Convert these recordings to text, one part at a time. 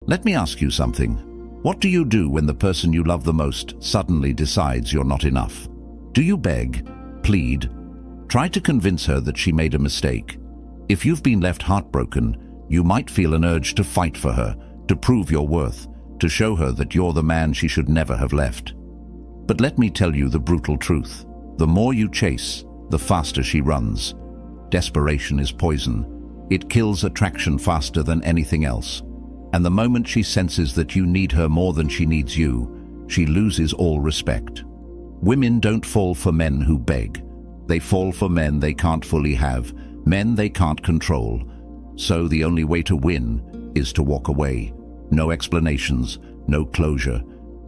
Let me ask you something. What do you do when the person you love the most suddenly decides you're not enough? Do you beg, plead, try to convince her that she made a mistake? If you've been left heartbroken, you might feel an urge to fight for her, to prove your worth, to show her that you're the man she should never have left. But let me tell you the brutal truth. The more you chase, the faster she runs. Desperation is poison. It kills attraction faster than anything else. And the moment she senses that you need her more than she needs you, she loses all respect. Women don't fall for men who beg. They fall for men they can't fully have, men they can't control. So the only way to win is to walk away. No explanations, no closure,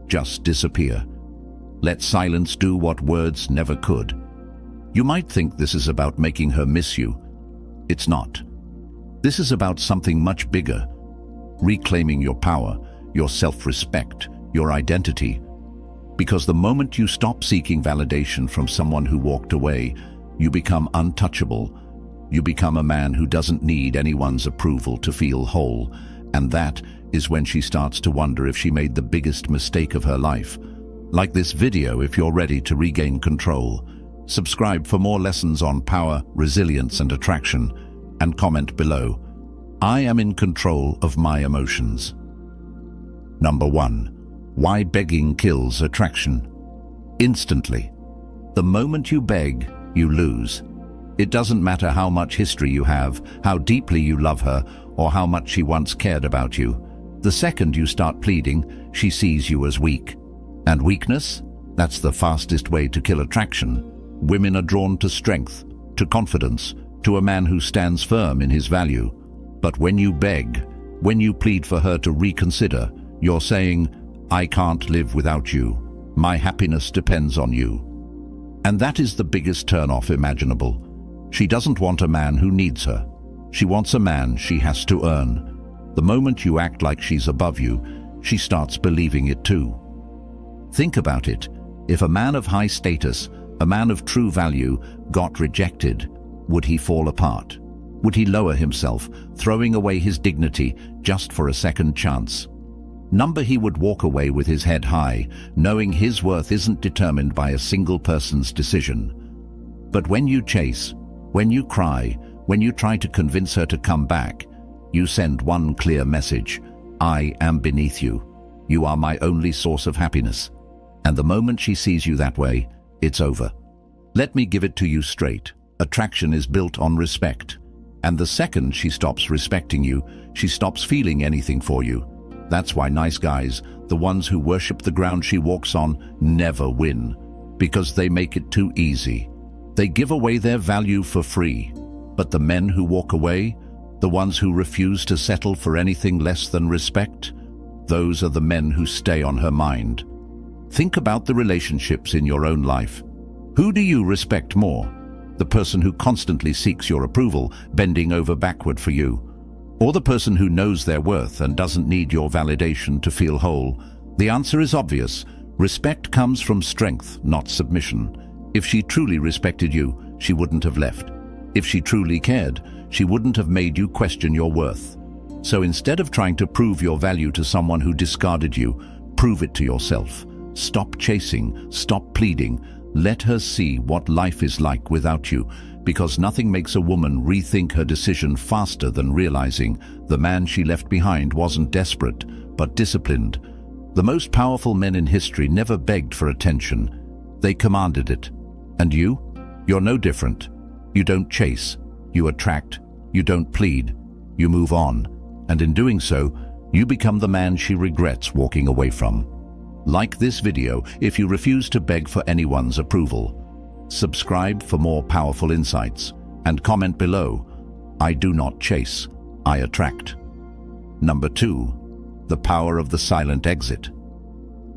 just disappear. Let silence do what words never could. You might think this is about making her miss you. It's not. This is about something much bigger. Reclaiming your power, your self-respect, your identity. Because the moment you stop seeking validation from someone who walked away, you become untouchable. You become a man who doesn't need anyone's approval to feel whole. And that is when she starts to wonder if she made the biggest mistake of her life. Like this video if you're ready to regain control. Subscribe for more lessons on power, resilience, and attraction. And comment below. I am in control of my emotions. Number 1. Why begging kills attraction. Instantly. The moment you beg, you lose. It doesn't matter how much history you have, how deeply you love her, or how much she once cared about you. The second you start pleading, she sees you as weak. And weakness? That's the fastest way to kill attraction. Women are drawn to strength, to confidence, to a man who stands firm in his value. But when you beg, when you plead for her to reconsider, you're saying, I can't live without you. My happiness depends on you. And that is the biggest turn-off imaginable. She doesn't want a man who needs her. She wants a man she has to earn. The moment you act like she's above you, she starts believing it too. Think about it. If a man of high status, a man of true value, got rejected, would he fall apart? Would he lower himself, throwing away his dignity just for a second chance? Number he would walk away with his head high, knowing his worth isn't determined by a single person's decision. But when you chase, when you cry, when you try to convince her to come back, you send one clear message. I am beneath you. You are my only source of happiness. And the moment she sees you that way, it's over. Let me give it to you straight. Attraction is built on respect. And the second she stops respecting you, she stops feeling anything for you. That's why nice guys, the ones who worship the ground she walks on, never win. Because they make it too easy. They give away their value for free. But the men who walk away, the ones who refuse to settle for anything less than respect, those are the men who stay on her mind. Think about the relationships in your own life. Who do you respect more? The person who constantly seeks your approval, bending over backward for you? Or the person who knows their worth and doesn't need your validation to feel whole? The answer is obvious. Respect comes from strength, not submission. If she truly respected you, she wouldn't have left. If she truly cared, she wouldn't have made you question your worth. So instead of trying to prove your value to someone who discarded you, prove it to yourself. Stop chasing, stop pleading. Let her see what life is like without you, because nothing makes a woman rethink her decision faster than realizing the man she left behind wasn't desperate, but disciplined. The most powerful men in history never begged for attention. They commanded it. And you? You're no different. You don't chase. You attract. You don't plead. You move on. And in doing so, you become the man she regrets walking away from. Like this video if you refuse to beg for anyone's approval. Subscribe for more powerful insights. And comment below. I do not chase. I attract. Number 2. The power of the silent exit.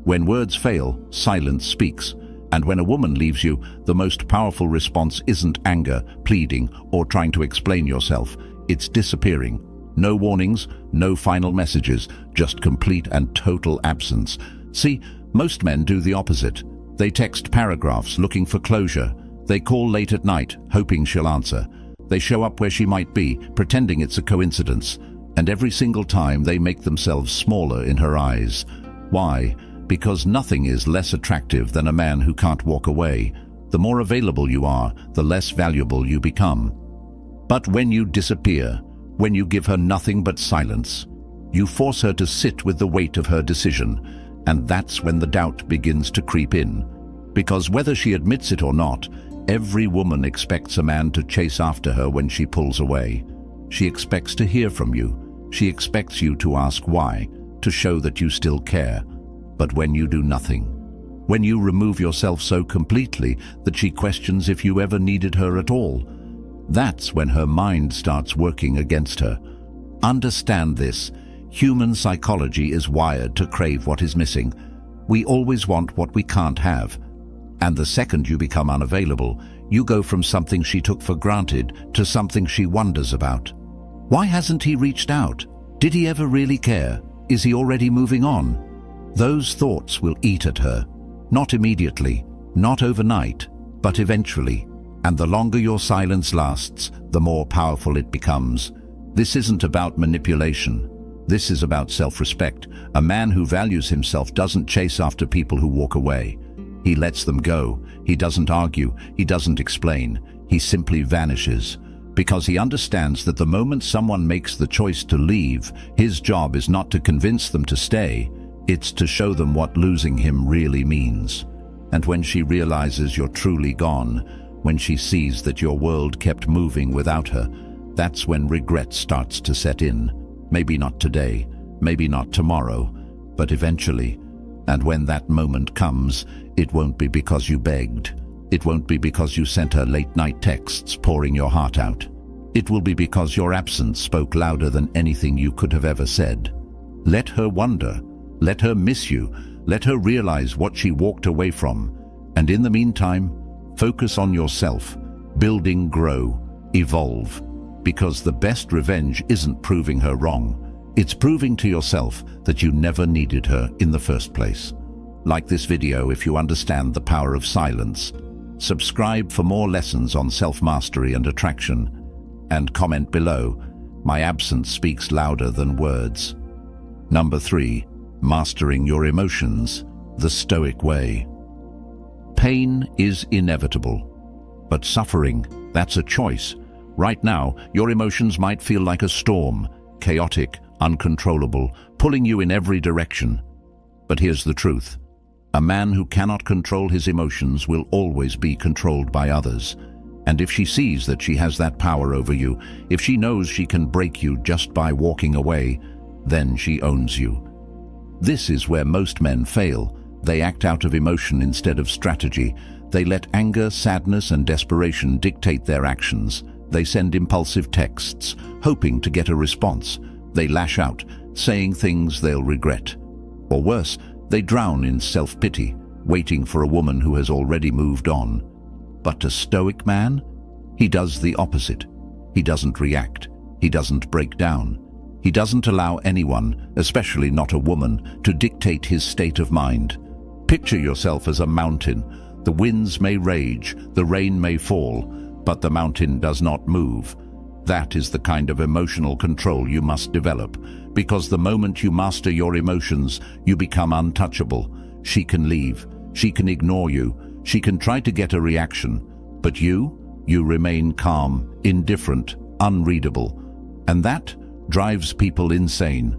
When words fail, silence speaks. And when a woman leaves you, the most powerful response isn't anger, pleading, or trying to explain yourself. It's disappearing. No warnings, no final messages, just complete and total absence. See, most men do the opposite. They text paragraphs looking for closure. They call late at night, hoping she'll answer. They show up where she might be, pretending it's a coincidence. And every single time they make themselves smaller in her eyes. Why? Because nothing is less attractive than a man who can't walk away. The more available you are, the less valuable you become. But when you disappear, when you give her nothing but silence, you force her to sit with the weight of her decision, and that's when the doubt begins to creep in. Because whether she admits it or not, every woman expects a man to chase after her when she pulls away. She expects to hear from you. She expects you to ask why, to show that you still care. But when you do nothing, when you remove yourself so completely that she questions if you ever needed her at all, that's when her mind starts working against her. Understand this. Human psychology is wired to crave what is missing. We always want what we can't have. And the second you become unavailable, you go from something she took for granted to something she wonders about. Why hasn't he reached out? Did he ever really care? Is he already moving on? Those thoughts will eat at her. Not immediately, not overnight, but eventually. And the longer your silence lasts, the more powerful it becomes. This isn't about manipulation. This is about self-respect. A man who values himself doesn't chase after people who walk away. He lets them go. He doesn't argue. He doesn't explain. He simply vanishes. Because he understands that the moment someone makes the choice to leave, his job is not to convince them to stay. It's to show them what losing him really means. And when she realizes you're truly gone, when she sees that your world kept moving without her, that's when regret starts to set in. Maybe not today, maybe not tomorrow, but eventually. And when that moment comes, it won't be because you begged. It won't be because you sent her late-night texts pouring your heart out. It will be because your absence spoke louder than anything you could have ever said. Let her wonder. Let her miss you. Let her realize what she walked away from. And in the meantime, focus on yourself. Building, grow, evolve. Because the best revenge isn't proving her wrong. It's proving to yourself that you never needed her in the first place. Like this video if you understand the power of silence. Subscribe for more lessons on self-mastery and attraction. And comment below, my absence speaks louder than words. Number 3. Mastering your emotions, the Stoic way. Pain is inevitable, but suffering, that's a choice. Right now, your emotions might feel like a storm, chaotic, uncontrollable, pulling you in every direction. But here's the truth. A man who cannot control his emotions will always be controlled by others. And if she sees that she has that power over you, if she knows she can break you just by walking away, then she owns you. This is where most men fail. They act out of emotion instead of strategy. They let anger, sadness, and desperation dictate their actions. They send impulsive texts, hoping to get a response. They lash out, saying things they'll regret. Or worse, they drown in self-pity, waiting for a woman who has already moved on. But a Stoic man? He does the opposite. He doesn't react. He doesn't break down. He doesn't allow anyone, especially not a woman, to dictate his state of mind. Picture yourself as a mountain. The winds may rage, the rain may fall, but the mountain does not move. That is the kind of emotional control you must develop, because the moment you master your emotions, you become untouchable. She can leave. She can ignore you. She can try to get a reaction. But you remain calm, indifferent, unreadable. And that drives people insane.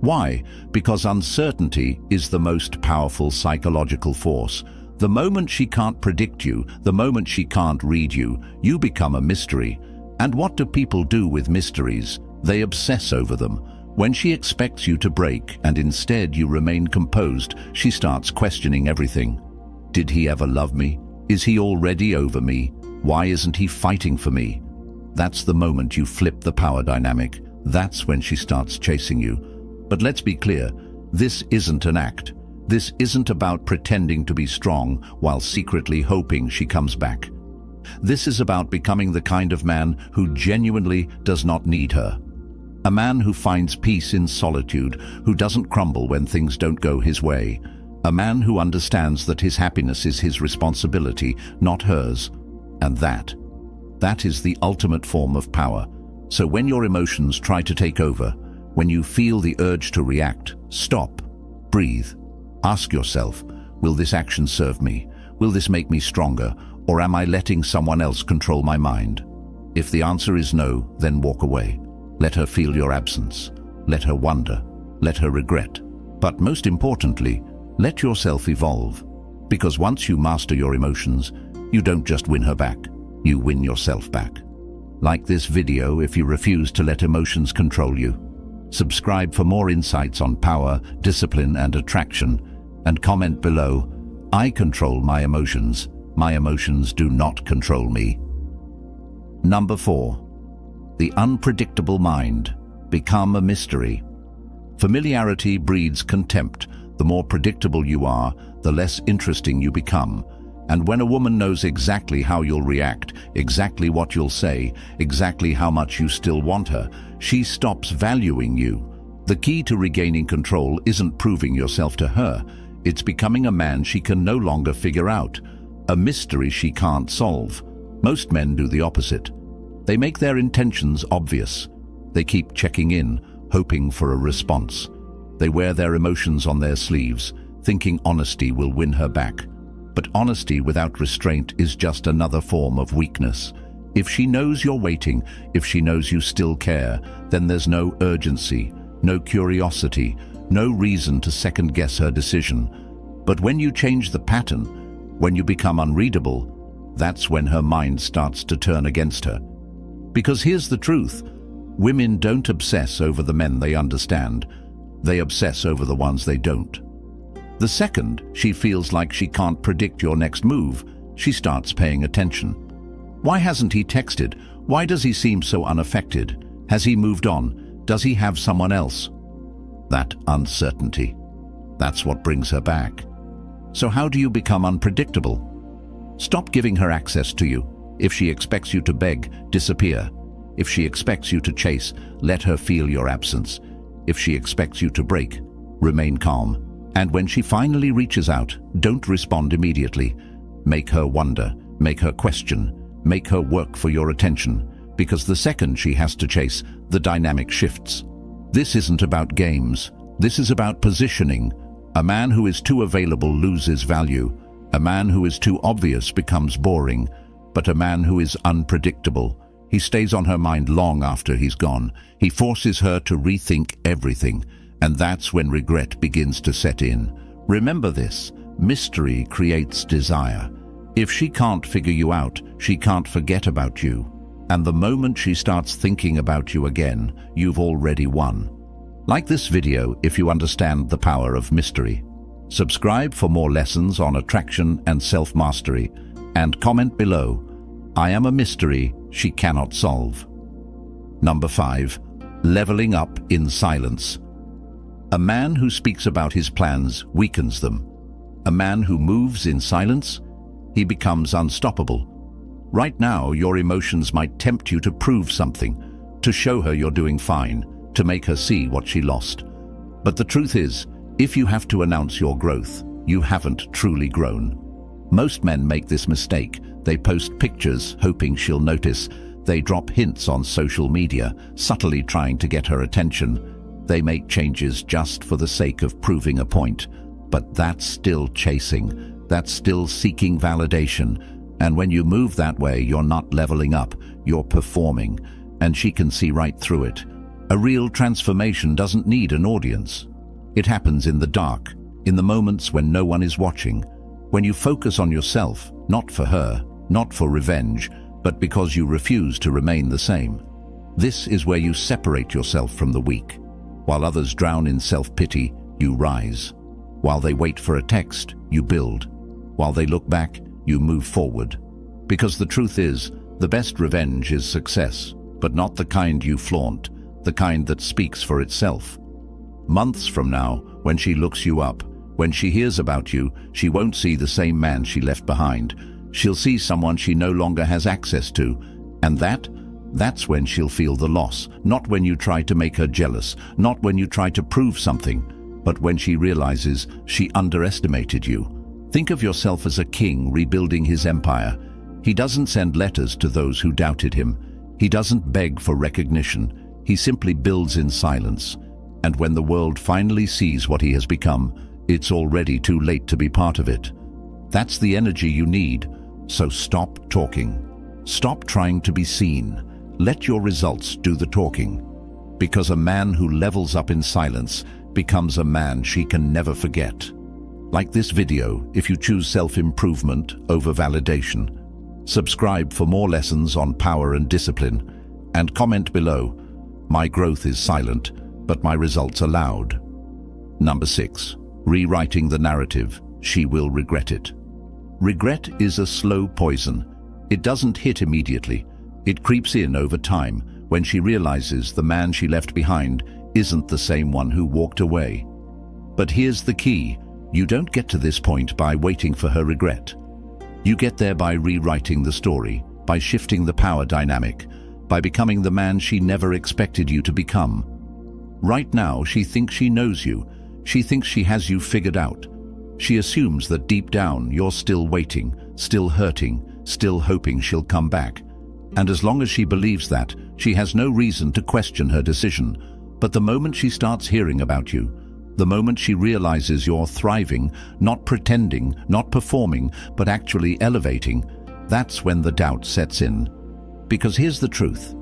Why? Because uncertainty is the most powerful psychological force. The moment she can't predict you, the moment she can't read you, you become a mystery. And what do people do with mysteries? They obsess over them. When she expects you to break and instead you remain composed, she starts questioning everything. Did he ever love me? Is he already over me? Why isn't he fighting for me? That's the moment you flip the power dynamic. That's when she starts chasing you. But let's be clear, this isn't an act. This isn't about pretending to be strong while secretly hoping she comes back. This is about becoming the kind of man who genuinely does not need her. A man who finds peace in solitude, who doesn't crumble when things don't go his way. A man who understands that his happiness is his responsibility, not hers. And that is the ultimate form of power. So when your emotions try to take over, When you feel the urge to react, stop, breathe. Ask yourself, will this action serve me? Will this make me stronger? Or am I letting someone else control my mind? If the answer is no, then walk away. Let her feel your absence. Let her wonder. Let her regret. But most importantly, let yourself evolve. Because once you master your emotions, you don't just win her back, you win yourself back. Like this video if you refuse to let emotions control you. Subscribe for more insights on power, discipline, and attraction. And comment below, I control my emotions. My emotions do not control me. Number 4. The unpredictable mind. Become a mystery. Familiarity breeds contempt. The more predictable you are, the less interesting you become. And when a woman knows exactly how you'll react, exactly what you'll say, exactly how much you still want her, she stops valuing you. The key to regaining control isn't proving yourself to her. It's becoming a man she can no longer figure out, a mystery she can't solve. Most men do the opposite. They make their intentions obvious. They keep checking in, hoping for a response. They wear their emotions on their sleeves, thinking honesty will win her back. But honesty without restraint is just another form of weakness. If she knows you're waiting, if she knows you still care, then there's no urgency, no curiosity, no reason to second-guess her decision. But when you change the pattern, when you become unreadable, that's when her mind starts to turn against her. Because here's the truth, women don't obsess over the men they understand, they obsess over the ones they don't. The second she feels like she can't predict your next move, she starts paying attention. Why hasn't he texted? Why does he seem so unaffected? Has he moved on? Does he have someone else? That uncertainty, that's what brings her back. So how do you become unpredictable? Stop giving her access to you. If she expects you to beg, disappear. If she expects you to chase, let her feel your absence. If she expects you to break, remain calm. And when she finally reaches out, don't respond immediately. Make her wonder, make her question, make her work for your attention. Because the second she has to chase, the dynamic shifts. This isn't about games. This is about positioning. A man who is too available loses value. A man who is too obvious becomes boring. But a man who is unpredictable, he stays on her mind long after he's gone. He forces her to rethink everything. And that's when regret begins to set in. Remember this, mystery creates desire. If she can't figure you out, she can't forget about you. And the moment she starts thinking about you again, you've already won. Like this video if you understand the power of mystery. Subscribe for more lessons on attraction and self-mastery. And comment below, I am a mystery she cannot solve. Number 5. Leveling up in silence. A man who speaks about his plans weakens them. A man who moves in silence, he becomes unstoppable. Right now, your emotions might tempt you to prove something, to show her you're doing fine, to make her see what she lost. But the truth is, if you have to announce your growth, you haven't truly grown. Most men make this mistake. They post pictures, hoping she'll notice. They drop hints on social media, subtly trying to get her attention. They make changes just for the sake of proving a point. But that's still chasing. That's still seeking validation. And when you move that way, you're not leveling up, you're performing. And she can see right through it. A real transformation doesn't need an audience. It happens in the dark, in the moments when no one is watching. When you focus on yourself, not for her, not for revenge, but because you refuse to remain the same. This is where you separate yourself from the weak. While others drown in self-pity, you rise. While they wait for a text, you build. While they look back, you move forward. Because the truth is, the best revenge is success, but not the kind you flaunt, the kind that speaks for itself. Months from now, when she looks you up, when she hears about you, she won't see the same man she left behind. She'll see someone she no longer has access to. And that's when she'll feel the loss, not when you try to make her jealous, not when you try to prove something, but when she realizes she underestimated you. Think of yourself as a king rebuilding his empire. He doesn't send letters to those who doubted him. He doesn't beg for recognition. He simply builds in silence. And when the world finally sees what he has become, it's already too late to be part of it. That's the energy you need, so stop talking. Stop trying to be seen. Let your results do the talking. Because a man who levels up in silence becomes a man she can never forget. Like this video if you choose self-improvement over validation. Subscribe for more lessons on power and discipline. And comment below, my growth is silent, but my results are loud. Number 6. Rewriting the narrative. She will regret it. Regret is a slow poison. It doesn't hit immediately. It creeps in over time when she realizes the man she left behind isn't the same one who walked away. But here's the key. You don't get to this point by waiting for her regret. You get there by rewriting the story, by shifting the power dynamic, by becoming the man she never expected you to become. Right now, she thinks she knows you. She thinks she has you figured out. She assumes that deep down you're still waiting, still hurting, still hoping she'll come back. And as long as she believes that, she has no reason to question her decision. But the moment she starts hearing about you, the moment she realizes you're thriving, not pretending, not performing, but actually elevating, that's when the doubt sets in. Because here's the truth.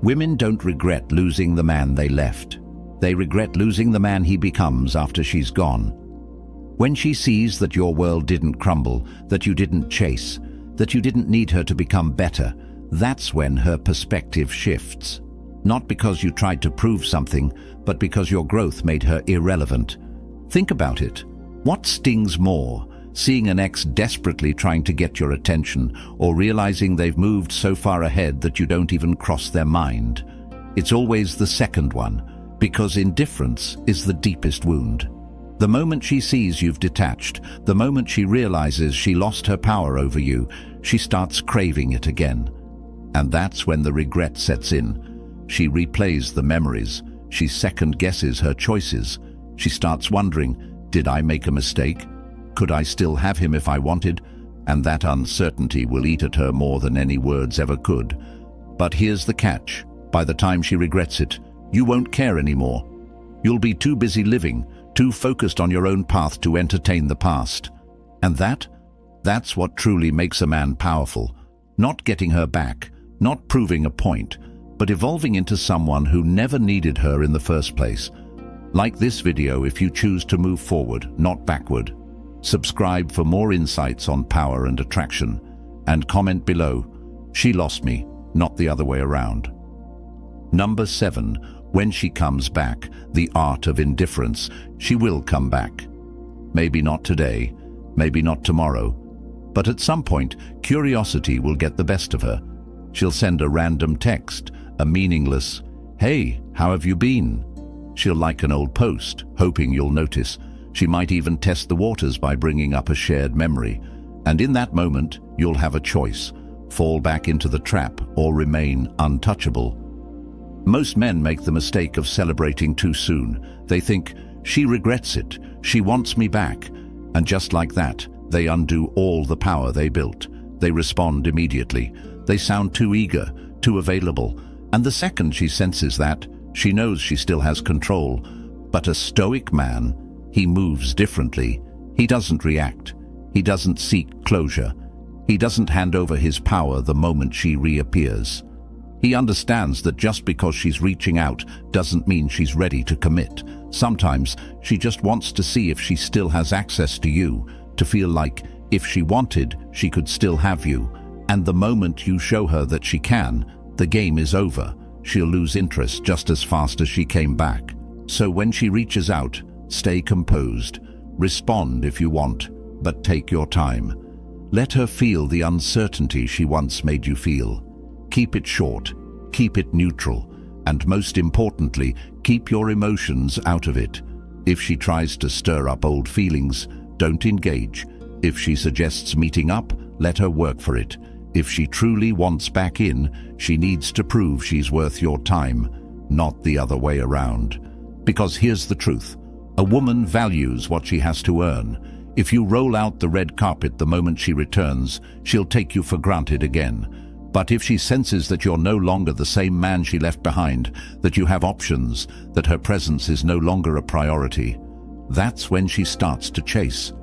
Women don't regret losing the man they left. They regret losing the man he becomes after she's gone. When she sees that your world didn't crumble, that you didn't chase, that you didn't need her to become better, that's when her perspective shifts. Not because you tried to prove something, but because your growth made her irrelevant. Think about it. What stings more, seeing an ex desperately trying to get your attention, or realizing they've moved so far ahead that you don't even cross their mind? It's always the second one, because indifference is the deepest wound. The moment she sees you've detached, the moment she realizes she lost her power over you, she starts craving it again. And that's when the regret sets in. She replays the memories. She second-guesses her choices. She starts wondering, did I make a mistake? Could I still have him if I wanted? And that uncertainty will eat at her more than any words ever could. But here's the catch. By the time she regrets it, you won't care anymore. You'll be too busy living, too focused on your own path to entertain the past. And that's what truly makes a man powerful. Not getting her back, not proving a point, but evolving into someone who never needed her in the first place. Like this video if you choose to move forward, not backward. Subscribe for more insights on power and attraction. And comment below, she lost me, not the other way around. Number 7. When she comes back, the art of indifference. She will come back. Maybe not today, maybe not tomorrow, but at some point, curiosity will get the best of her. She'll send a random text, a meaningless, "Hey, how have you been?" She'll like an old post, hoping you'll notice. She might even test the waters by bringing up a shared memory. And in that moment, you'll have a choice: fall back into the trap or remain untouchable. Most men make the mistake of celebrating too soon. They think, she regrets it, she wants me back. And just like that, they undo all the power they built. They respond immediately. They sound too eager, too available. And the second she senses that, she knows she still has control. But a stoic man, he moves differently. He doesn't react. He doesn't seek closure. He doesn't hand over his power the moment she reappears. He understands that just because she's reaching out doesn't mean she's ready to commit. Sometimes she just wants to see if she still has access to you, to feel like if she wanted, she could still have you. And the moment you show her that she can, the game is over. She'll lose interest just as fast as she came back. So when she reaches out, stay composed. Respond if you want, but take your time. Let her feel the uncertainty she once made you feel. Keep it short, keep it neutral, and most importantly, keep your emotions out of it. If she tries to stir up old feelings, don't engage. If she suggests meeting up, let her work for it. If she truly wants back in, she needs to prove she's worth your time, not the other way around. Because here's the truth. A woman values what she has to earn. If you roll out the red carpet the moment she returns, she'll take you for granted again. But if she senses that you're no longer the same man she left behind, that you have options, that her presence is no longer a priority, that's when she starts to chase.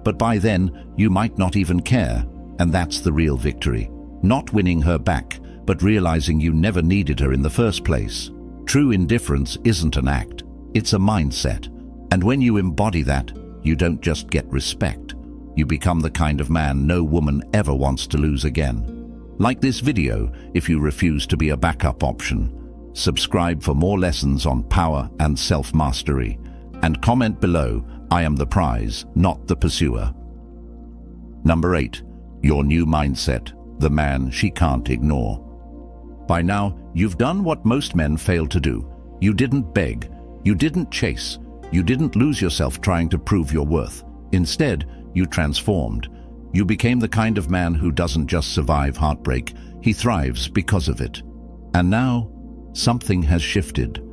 But by then, you might not even care, and that's the real victory. Not winning her back, but realizing you never needed her in the first place. True indifference isn't an act, it's a mindset. And when you embody that, you don't just get respect. You become the kind of man no woman ever wants to lose again. Like this video if you refuse to be a backup option. Subscribe for more lessons on power and self-mastery. And comment below, I am the prize, not the pursuer. Number 8. Your new mindset, the man she can't ignore. By now, you've done what most men fail to do. You didn't beg, you didn't chase, you didn't lose yourself trying to prove your worth. Instead, you transformed. You became the kind of man who doesn't just survive heartbreak, he thrives because of it. And now, something has shifted.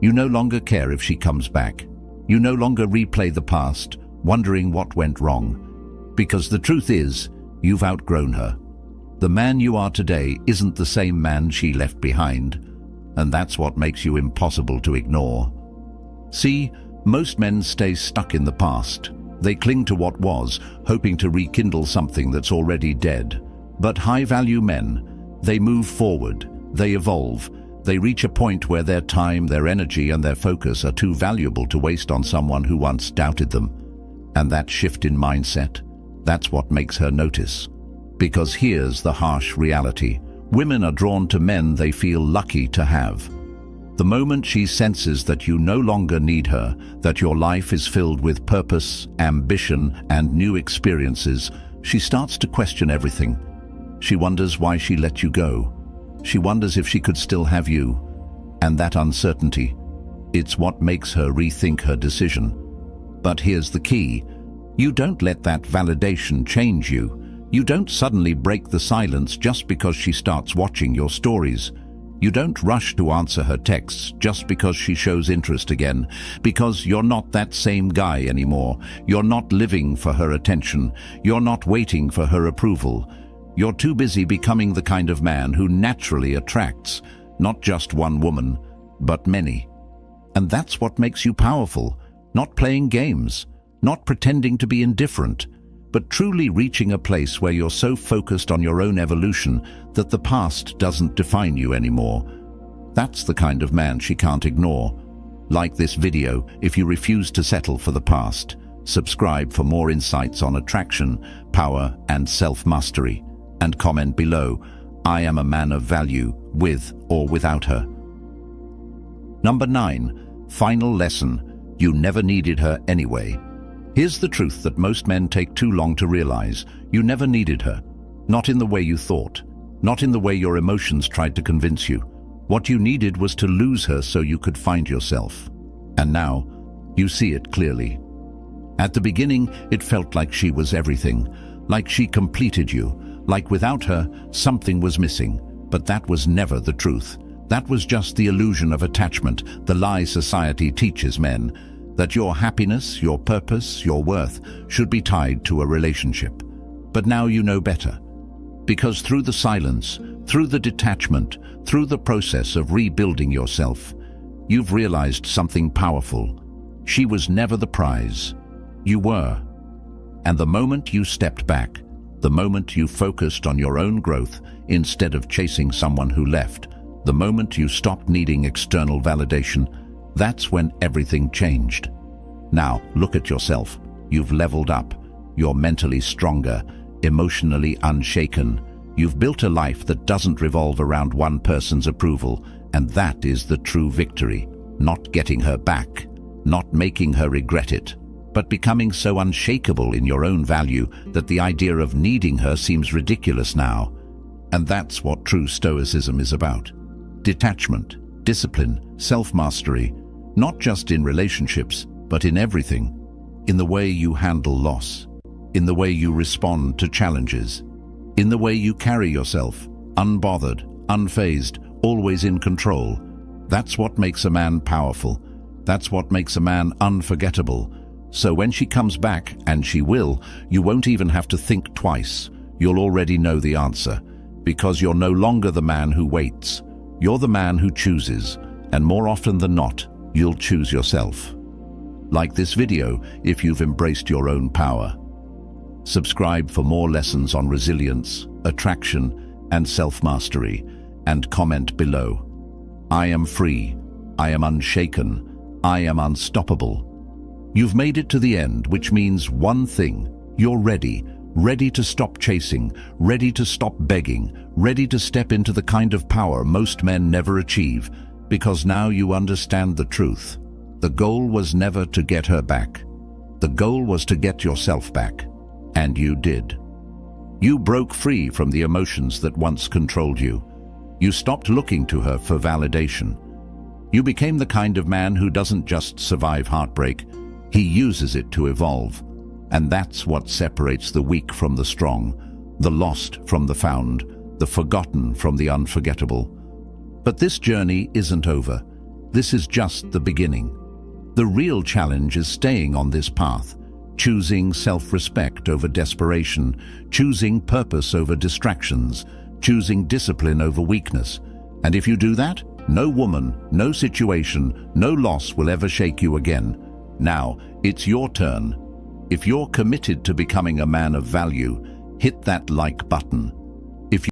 You no longer care if she comes back. You no longer replay the past, wondering what went wrong. Because the truth is, you've outgrown her. The man you are today isn't the same man she left behind, and that's what makes you impossible to ignore. See, most men stay stuck in the past. They cling to what was, hoping to rekindle something that's already dead. But high-value men, they move forward, they evolve, they reach a point where their time, their energy, and their focus are too valuable to waste on someone who once doubted them. And that shift in mindset, that's what makes her notice. Because here's the harsh reality. Women are drawn to men they feel lucky to have. The moment she senses that you no longer need her, that your life is filled with purpose, ambition, and new experiences, she starts to question everything. She wonders why she let you go. She wonders if she could still have you. And that uncertainty, it's what makes her rethink her decision. But here's the key. You don't let that validation change you. You don't suddenly break the silence just because she starts watching your stories. You don't rush to answer her texts just because she shows interest again, because you're not that same guy anymore. You're not living for her attention. You're not waiting for her approval. You're too busy becoming the kind of man who naturally attracts, not just one woman, but many. And that's what makes you powerful, not playing games, not pretending to be indifferent, but truly reaching a place where you're so focused on your own evolution that the past doesn't define you anymore. That's the kind of man she can't ignore. Like this video if you refuse to settle for the past. Subscribe for more insights on attraction, power, and self-mastery. And comment below, I am a man of value, with or without her. Number 9. Final lesson. You never needed her anyway. Here's the truth that most men take too long to realize. You never needed her. Not in the way you thought. Not in the way your emotions tried to convince you. What you needed was to lose her so you could find yourself. And now, you see it clearly. At the beginning, it felt like she was everything. Like she completed you. Like without her, something was missing. But that was never the truth. That was just the illusion of attachment, the lie society teaches men. That your happiness, your purpose, your worth should be tied to a relationship. But now you know better. Because through the silence, through the detachment, through the process of rebuilding yourself, you've realized something powerful. She was never the prize. You were. And the moment you stepped back, the moment you focused on your own growth instead of chasing someone who left, the moment you stopped needing external validation, that's when everything changed. Now, look at yourself. You've leveled up. You're mentally stronger, emotionally unshaken. You've built a life that doesn't revolve around one person's approval, and that is the true victory. Not getting her back, not making her regret it, but becoming so unshakable in your own value that the idea of needing her seems ridiculous now. And that's what true Stoicism is about. Detachment, discipline, self-mastery, not just in relationships, but in everything. In the way you handle loss, in the way you respond to challenges, in the way you carry yourself, unbothered, unfazed, always in control. That's what makes a man powerful. That's what makes a man unforgettable. So when she comes back, and she will, you won't even have to think twice. You'll already know the answer. Because you're no longer the man who waits. You're the man who chooses, and more often than not, you'll choose yourself. Like this video if you've embraced your own power. Subscribe for more lessons on resilience, attraction, and self-mastery, and comment below. I am free. I am unshaken. I am unstoppable. You've made it to the end, which means one thing. You're ready. Ready to stop chasing, ready to stop begging, ready to step into the kind of power most men never achieve, because now you understand the truth. The goal was never to get her back. The goal was to get yourself back. And you did. You broke free from the emotions that once controlled you. You stopped looking to her for validation. You became the kind of man who doesn't just survive heartbreak, he uses it to evolve. And that's what separates the weak from the strong, the lost from the found, the forgotten from the unforgettable. But this journey isn't over. This is just the beginning. The real challenge is staying on this path, choosing self-respect over desperation, choosing purpose over distractions, choosing discipline over weakness. And if you do that, no woman, no situation, no loss will ever shake you again. Now, it's your turn. If you're committed to becoming a man of value, hit that like button.